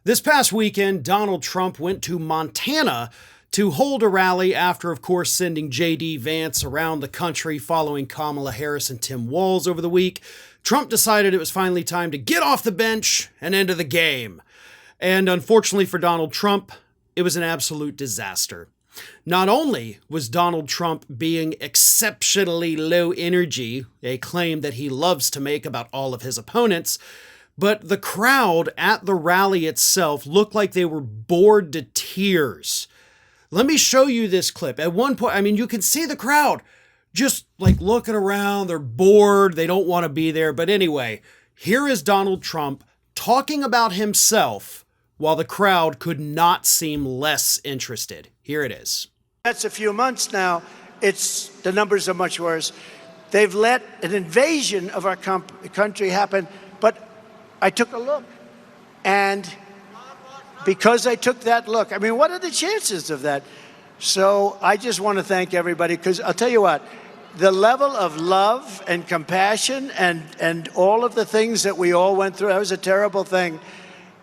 This past weekend, Donald Trump went to Montana to hold a rally after, of course, sending J.D. Vance around the country following Kamala Harris and Tim Walz over the week. Trump decided it was finally time to get off the bench and into the game. And unfortunately for Donald Trump, it was an absolute disaster. Not only was Donald Trump being exceptionally low energy, a claim that he loves to make about all of his opponents, but the crowd at the rally itself looked like they were bored to tears. Let me show you this clip. At one point, you can see the crowd just like looking around. They're bored. They don't want to be there. But anyway, here is Donald Trump talking about himself while the crowd could not seem less interested. Here it is. That's a few months now. The numbers are much worse. They've let an invasion of our country happen. But I took a look. And because I took that look, what are the chances of that? So I just want to thank everybody, because I'll tell you what, the level of love and compassion and all of the things that we all went through, that was a terrible thing.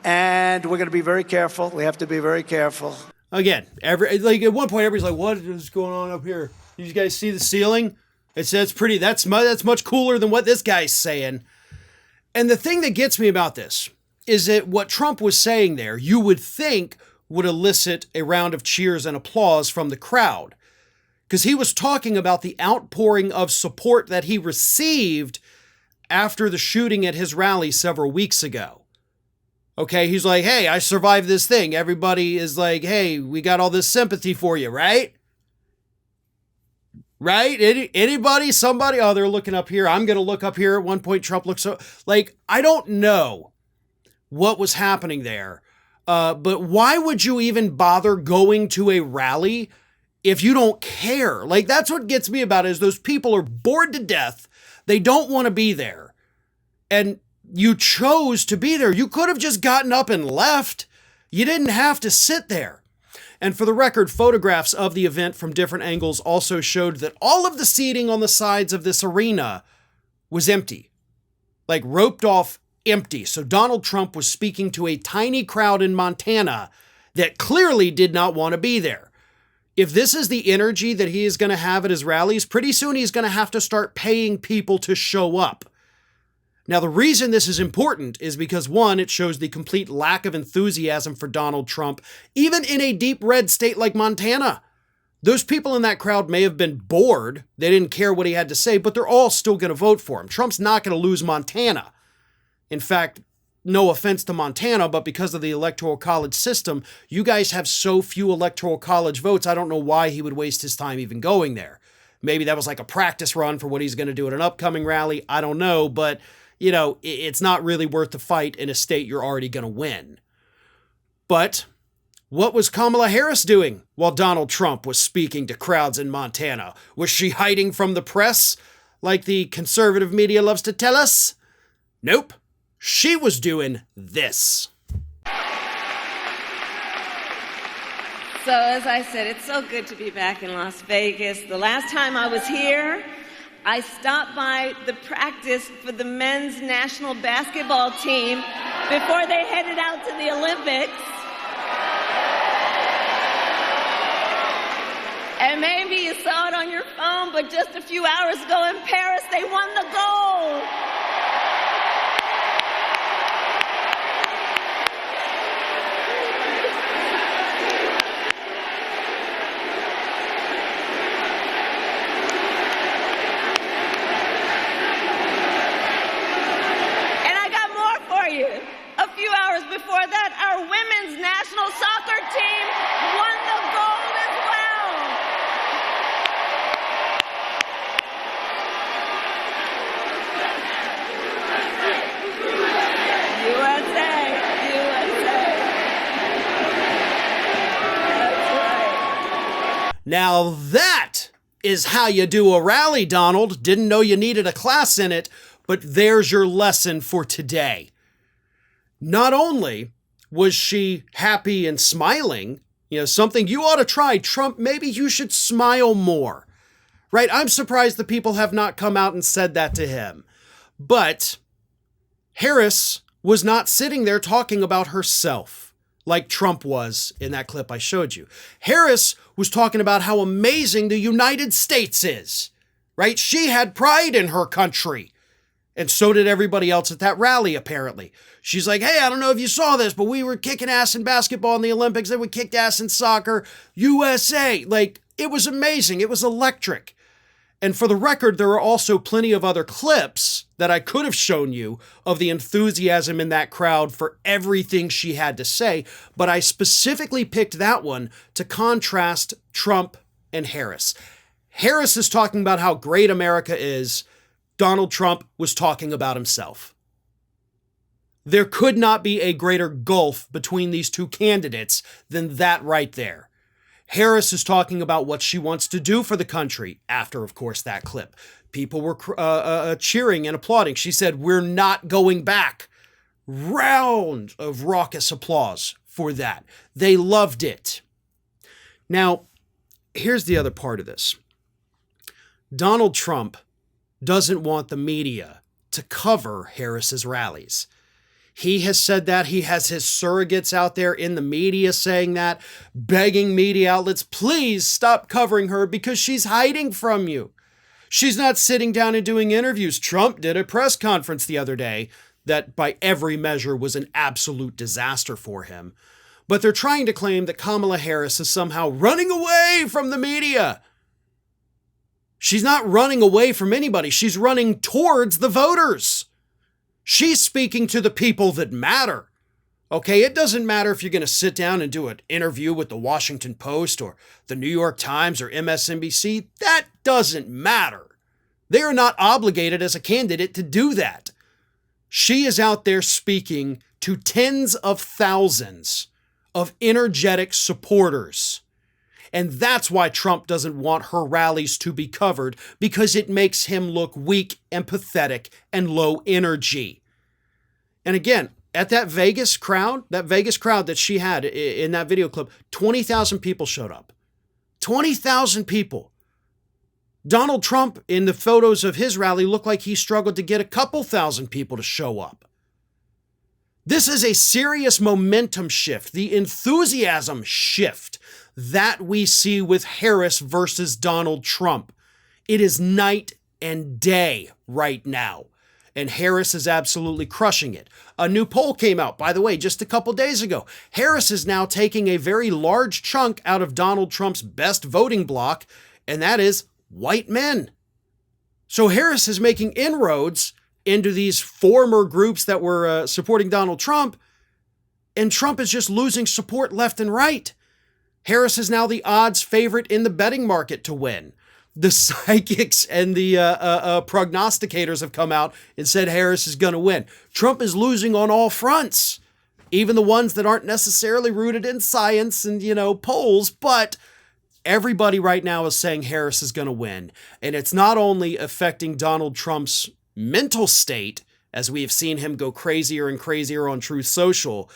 And we're going to be very careful. We have to be very careful. Again, at one point, everybody's like, what is going on up here? You guys see the ceiling? That's much cooler than what this guy's saying. And the thing that gets me about this is that what Trump was saying there, you would think would elicit a round of cheers and applause from the crowd, because he was talking about the outpouring of support that he received after the shooting at his rally several weeks ago. Okay, he's like, hey, I survived this thing. Everybody is like, hey, we got all this sympathy for you, right? Right? Anybody? Somebody? Oh, they're looking up here. I'm going to look up here. At one point, Trump looks so... I don't know what was happening there. But why would you even bother going to a rally if you don't care? That's what gets me about it, is those people are bored to death. They don't want to be there. And you chose to be there. You could have just gotten up and left. You didn't have to sit there. And for the record, photographs of the event from different angles also showed that all of the seating on the sides of this arena was empty. Roped off, empty. So Donald Trump was speaking to a tiny crowd in Montana that clearly did not want to be there. If this is the energy that he is going to have at his rallies, pretty soon he's going to have to start paying people to show up. Now, the reason this is important is because, one, it shows the complete lack of enthusiasm for Donald Trump, even in a deep red state like Montana. Those people in that crowd may have been bored. They didn't care what he had to say, but they're all still going to vote for him. Trump's not going to lose Montana. In fact, no offense to Montana, but because of the Electoral College system, you guys have so few Electoral College votes, I don't know why he would waste his time even going there. Maybe that was like a practice run for what he's going to do at an upcoming rally. I don't know, but it's not really worth the fight in a state you're already going to win. But what was Kamala Harris doing while Donald Trump was speaking to crowds in Montana? Was she hiding from the press like the conservative media loves to tell us? Nope. She was doing this. So as I said, it's so good to be back in Las Vegas. The last time I was here, I stopped by the practice for the men's national basketball team before they headed out to the Olympics. And maybe you saw it on your phone, but just a few hours ago in Paris, they won the gold. Before that, our women's national soccer team won the gold as well. USA, USA. That's right. Now that is how you do a rally, Donald. Didn't know you needed a class in it, but there's your lesson for today. Not only was she happy and smiling, something you ought to try, Trump, maybe you should smile more, right? I'm surprised the people have not come out and said that to him. But Harris was not sitting there talking about herself. like Trump was in that clip I showed you. Harris was talking about how amazing the United States is, right? She had pride in her country. And so did everybody else at that rally, apparently. She's like, hey, I don't know if you saw this, but we were kicking ass in basketball in the Olympics. Then we kicked ass in soccer. USA. Like, it was amazing. It was electric. And for the record, there are also plenty of other clips that I could have shown you of the enthusiasm in that crowd for everything she had to say. But I specifically picked that one to contrast Trump and Harris. Harris is talking about how great America is. Donald Trump was talking about himself. There could not be a greater gulf between these two candidates than that right there. Harris is talking about what she wants to do for the country after, of course, that clip. People were cheering and applauding. She said, we're not going back. Round of raucous applause for that. They loved it. Now, here's the other part of this. Donald Trump doesn't want the media to cover Harris's rallies. He has said that. He has his surrogates out there in the media saying that, begging media outlets, please stop covering her because she's hiding from you. She's not sitting down and doing interviews. Trump did a press conference the other day that by every measure was an absolute disaster for him. But they're trying to claim that Kamala Harris is somehow running away from the media. She's not running away from anybody. She's running towards the voters. She's speaking to the people that matter. Okay, it doesn't matter if you're going to sit down and do an interview with the Washington Post or the New York Times or MSNBC. That doesn't matter. They are not obligated as a candidate to do that. She is out there speaking to tens of thousands of energetic supporters. And that's why Trump doesn't want her rallies to be covered, because it makes him look weak and pathetic and low energy. And again, at that Vegas crowd that she had in that video clip, 20,000 people showed up. 20,000 people. Donald Trump, in the photos of his rally, looked like he struggled to get a couple thousand people to show up. This is a serious momentum shift, the enthusiasm shift that we see with Harris versus Donald Trump. It is night and day right now. And Harris is absolutely crushing it. A new poll came out, by the way, just a couple days ago. Harris is now taking a very large chunk out of Donald Trump's best voting bloc, and that is white men. So Harris is making inroads into these former groups that were supporting Donald Trump, and Trump is just losing support left and right. Harris is now the odds favorite in the betting market to win. The psychics and the prognosticators have come out and said Harris is going to win. Trump is losing on all fronts, even the ones that aren't necessarily rooted in science and, polls, but everybody right now is saying Harris is going to win. And it's not only affecting Donald Trump's mental state, as we have seen him go crazier and crazier on Truth Social,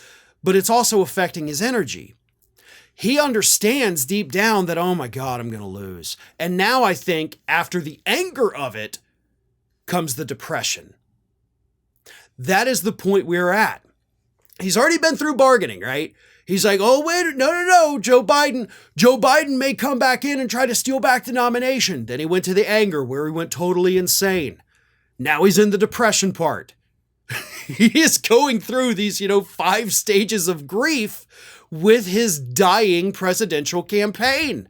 but it's also affecting his energy. He understands deep down that, oh my God, I'm going to lose. And now I think after the anger of it comes the depression. That is the point we're at. He's already been through bargaining, right? He's like, oh, wait, no, Joe Biden may come back in and try to steal back the nomination. Then he went to the anger where he went totally insane. Now he's in the depression part. He is going through these, 5 stages of grief with his dying presidential campaign.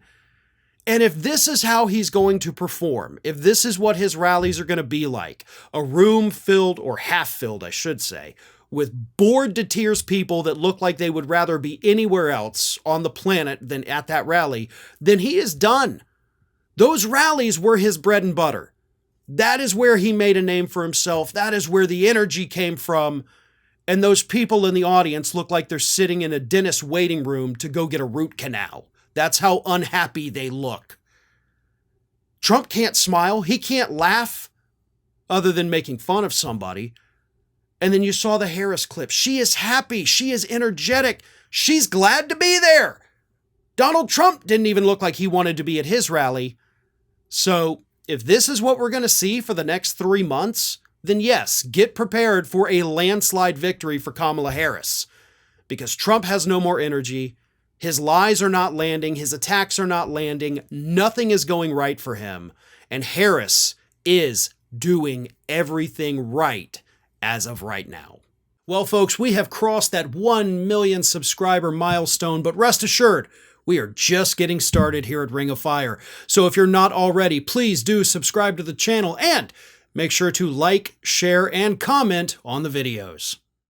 And if this is how he's going to perform, if this is what his rallies are going to be like, a room filled, or half filled, I should say, with bored to tears people that look like they would rather be anywhere else on the planet than at that rally, then he is done. Those rallies were his bread and butter. That is where he made a name for himself. That is where the energy came from. And those people in the audience look like they're sitting in a dentist's waiting room to go get a root canal. That's how unhappy they look. Trump can't smile. He can't laugh other than making fun of somebody. And then you saw the Harris clip. She is happy. She is energetic. She's glad to be there. Donald Trump didn't even look like he wanted to be at his rally. So if this is what we're going to see for the next 3 months, then yes, get prepared for a landslide victory for Kamala Harris. because Trump has no more energy. His lies are not landing. His attacks are not landing. Nothing is going right for him. And Harris is doing everything right as of right now. Well, folks, we have crossed that 1 million subscriber milestone, but rest assured, we are just getting started here at Ring of Fire. So if you're not already, please do subscribe to the channel and make sure to like, share, and comment on the videos.